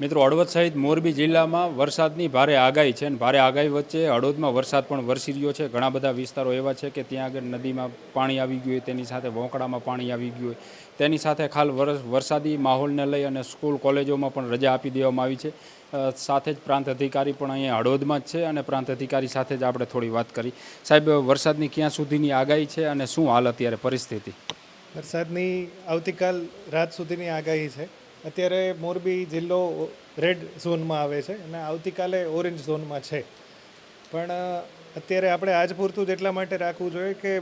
મિત્રો, હળવદ સહિત મોરબી જિલ્લામાં વરસાદની ભારે આગાહી છે અને ભારે આગાહી વચ્ચે હળવદમાં વરસાદ પણ વરસી રહ્યો છે. ઘણા બધા વિસ્તારો એવા છે કે ત્યાં આગળ નદીમાં પાણી આવી ગયું હોય, તેની સાથે વોંકડામાં પાણી આવી ગયું હોય, તેની સાથે ખાલ વરસાદી માહોલને લઈ અને સ્કૂલ કોલેજોમાં પણ રજા આપી દેવામાં આવી છે. સાથે જ પ્રાંત અધિકારી પણ અહીંયા હળવદમાં જ છે અને પ્રાંત અધિકારી સાથે જ આપણે થોડી વાત કરી. સાહેબ, વરસાદની ક્યાં સુધીની આગાહી છે અને શું હાલ અત્યારે પરિસ્થિતિ? વરસાદની આવતીકાલ રાત સુધીની આગાહી છે. અત્યારે મોરબી જિલ્લો રેડ ઝોનમાં આવે છે અને આવતીકાલે ઓરેન્જ ઝોનમાં છે. પણ અત્યારે આપણે આજ પૂરતું જ એટલા માટે રાખવું જોઈએ કે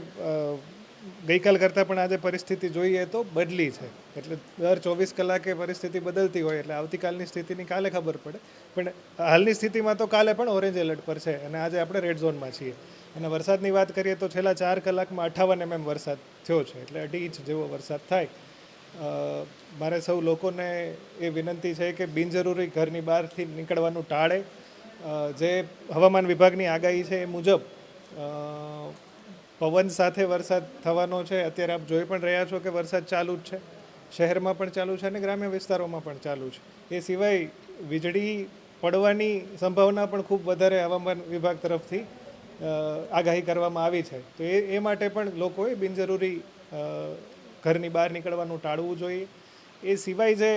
ગઈકાલ કરતાં પણ આજે પરિસ્થિતિ જોઈએ તો બદલી છે. એટલે દર 24 કલાકે પરિસ્થિતિ બદલતી હોય એટલે આવતીકાલની સ્થિતિની કાલે ખબર પડે. પણ હાલની સ્થિતિમાં તો કાલે પણ ઓરેન્જ એલર્ટ પર છે અને આજે આપણે રેડ ઝોનમાં છીએ. અને વરસાદની વાત કરીએ તો છેલ્લા 4 કલાકમાં 58 mm વરસાદ થયો છે, એટલે 2.5 ઇંચ જેવો વરસાદ થાય. મારે સૌ લોકોને એ વિનંતી છે કે બિનજરૂરી ઘરની બહારથી નીકળવાનું ટાળે. જે હવામાન વિભાગની આગાહી છે એ મુજબ પવન સાથે વરસાદ થવાનો છે. અત્યારે આપ જોઈ પણ રહ્યા છો કે વરસાદ ચાલુ જ છે, શહેરમાં પણ ચાલુ છે અને ગ્રામ્ય વિસ્તારોમાં પણ ચાલુ છે. એ સિવાય વીજળી પડવાની સંભાવના પણ ખૂબ વધારે હવામાન વિભાગ તરફથી આગાહી કરવામાં આવી છે. તો એ માટે પણ લોકોએ બિનજરૂરી ઘરની બહાર નીકળવાનું ટાળવું જોઈએ. એ સિવાય જે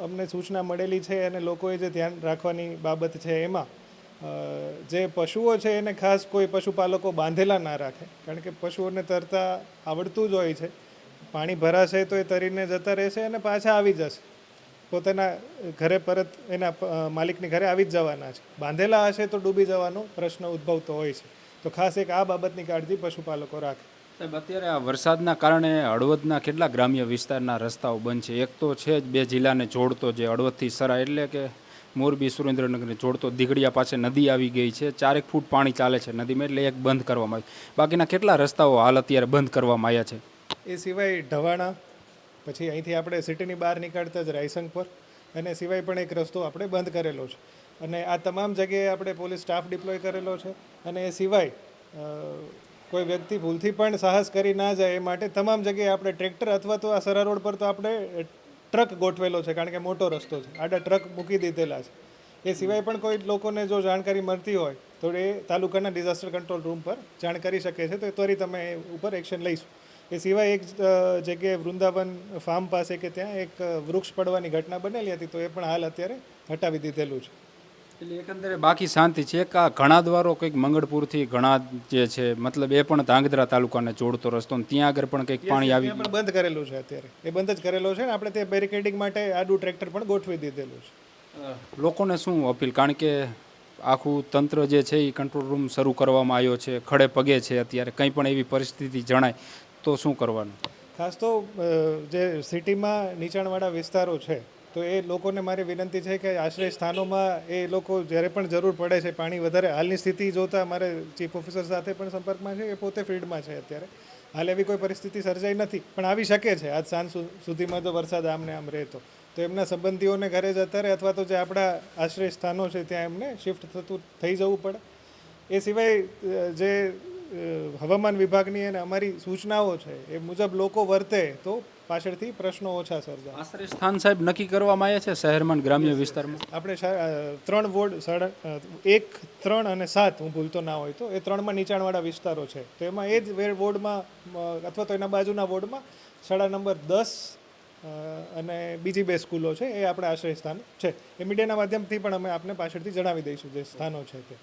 અમને સૂચના મળેલી છે અને લોકોએ જે ધ્યાન રાખવાની બાબત છે એમાં જે પશુઓ છે એને ખાસ કોઈ પશુપાલકો બાંધેલા ના રાખે, કારણ કે પશુઓને તરતા આવડતું જ હોય છે. પાણી ભરાશે તો એ તરીને જતા રહેશે અને પાછા આવી જશે, પોતાના ઘરે પરત એના માલિકની ઘરે આવી જ જવાના છે. બાંધેલા હશે તો ડૂબી જવાનો પ્રશ્ન ઉદ્ભવતો હોય છે. તો ખાસ એક આ બાબતની કાળજી પશુપાલકો રાખે. સાહેબ, અત્યારે આ વરસાદના કારણે હળવદના કેટલા ગ્રામ્ય વિસ્તારના રસ્તાઓ બંધ છે? એક તો છે જ 2 જિલ્લાને જોડતો, જે હળવદથી સરા એટલે કે મોરબી સુરેન્દ્રનગરને જોડતો દીઘડિયા પાસે નદી આવી ગઈ છે. 4 ફૂટ પાણી ચાલે છે નદીમાં, એટલે એક બંધ કરવામાં આવી. બાકીના કેટલા રસ્તાઓ હાલ અત્યારે બંધ કરવામાં આવ્યા છે? એ સિવાય ઢવાણા, પછી અહીંથી આપણે સિટીની બહાર નીકળતા જ રાયસંગ પર, અને સિવાય પણ એક રસ્તો આપણે બંધ કરેલો છે. અને આ તમામ જગ્યાએ આપણે પોલીસ સ્ટાફ ડિપ્લોય કરેલો છે. અને એ સિવાય કોઈ વ્યક્તિ ભૂલથી પણ સાહસ કરી ના જાય એ માટે તમામ જગ્યાએ આપણે ટ્રેક્ટર અથવા તો આ સરા રોડ પર તો આપણે ટ્રક ગોઠવેલો છે, કારણ કે મોટો રસ્તો છે, આડા ટ્રક મૂકી દીધેલા છે. એ સિવાય પણ કોઈ લોકોને જો જાણકારી મળતી હોય તો એ તાલુકાના ડિઝાસ્ટર કંટ્રોલ રૂમ પર જાણ કરી શકે છે, તો એ ત્વરિત અમે ઉપર એક્શન લઈશું. એ સિવાય એક જગ્યાએ વૃંદાવન ફાર્મ પાસે કે ત્યાં એક વૃક્ષ પડવાની ઘટના બનેલી હતી, તો એ પણ હાલ અત્યારે હટાવી દીધેલું છે. એટલે એકંદરે બાકી શાંતિ છે. એક આ ઘણા દ્વારો કંઈક મંગળપુરથી ઘણા જે છે, મતલબ એ પણ ધાંગધ્રા તાલુકાને જોડતો રસ્તો, ત્યાં આગળ પણ કંઈક પાણી આવી પણ બંધ કરેલું છે અત્યારે, એ બંધ જ કરેલો છે ને આપણે ત્યાં બેરિકેડિંગ માટે આડું ટ્રેક્ટર પણ ગોઠવી દીધેલું છે. લોકોને શું અપીલ? કારણ કે આખું તંત્ર જે છે એ કંટ્રોલ રૂમ શરૂ કરવામાં આવ્યો છે, ખડે પગે છે. અત્યારે કંઈ પણ એવી પરિસ્થિતિ જણાય તો શું કરવાનું? ખાસ તો જે સિટીમાં નીચાણવાળા વિસ્તારો છે, તો એ લોકોને મારી વિનંતી છે કે આશ્રય સ્થાનોમાં એ લોકો જ્યારે પણ જરૂર પડે છે પાણી વધારે, હાલની સ્થિતિ જોતાં મારે ચીફ ઓફિસર સાથે પણ સંપર્કમાં છે, એ પોતે ફિલ્ડમાં છે અત્યારે. હાલ એવી કોઈ પરિસ્થિતિ સર્જાઈ નથી, પણ આવી શકે છે આજ સાંજ સુધીમાં જો વરસાદ આમને આમ રહે તો એમના સંબંધીઓને ઘરે જતા રહે અથવા તો જે આપણા આશ્રય સ્થાનો છે ત્યાં એમને શિફ્ટ થઈ જવું પડે. એ સિવાય જે હવામાન વિભાગની અને અમારી સૂચનાઓ છે એ મુજબ લોકો વર્તે તો પાછળથી પ્રશ્નો ઓછા સર્જાય. આશ્રય સ્થાન સાહેબ નક્કી કરવામાં આવ્યા છે શહેરમાં, ગ્રામ્ય વિસ્તારમાં? આપણે 3 વોર્ડ 1, 3 અને 7, હું ભૂલતો ના હોય તો, એ 3માં નીચાણવાળા વિસ્તારો છે. તો એમાં એ જ વોર્ડમાં અથવા તો એના બાજુના વોર્ડમાં શાળા નંબર 10 અને બીજી 2 સ્કૂલો છે, એ આપણે આશ્રય સ્થાન છે. એ મીડિયાના માધ્યમથી પણ અમે આપને પાછળથી જણાવી દઈશું જે સ્થાનો છે તે.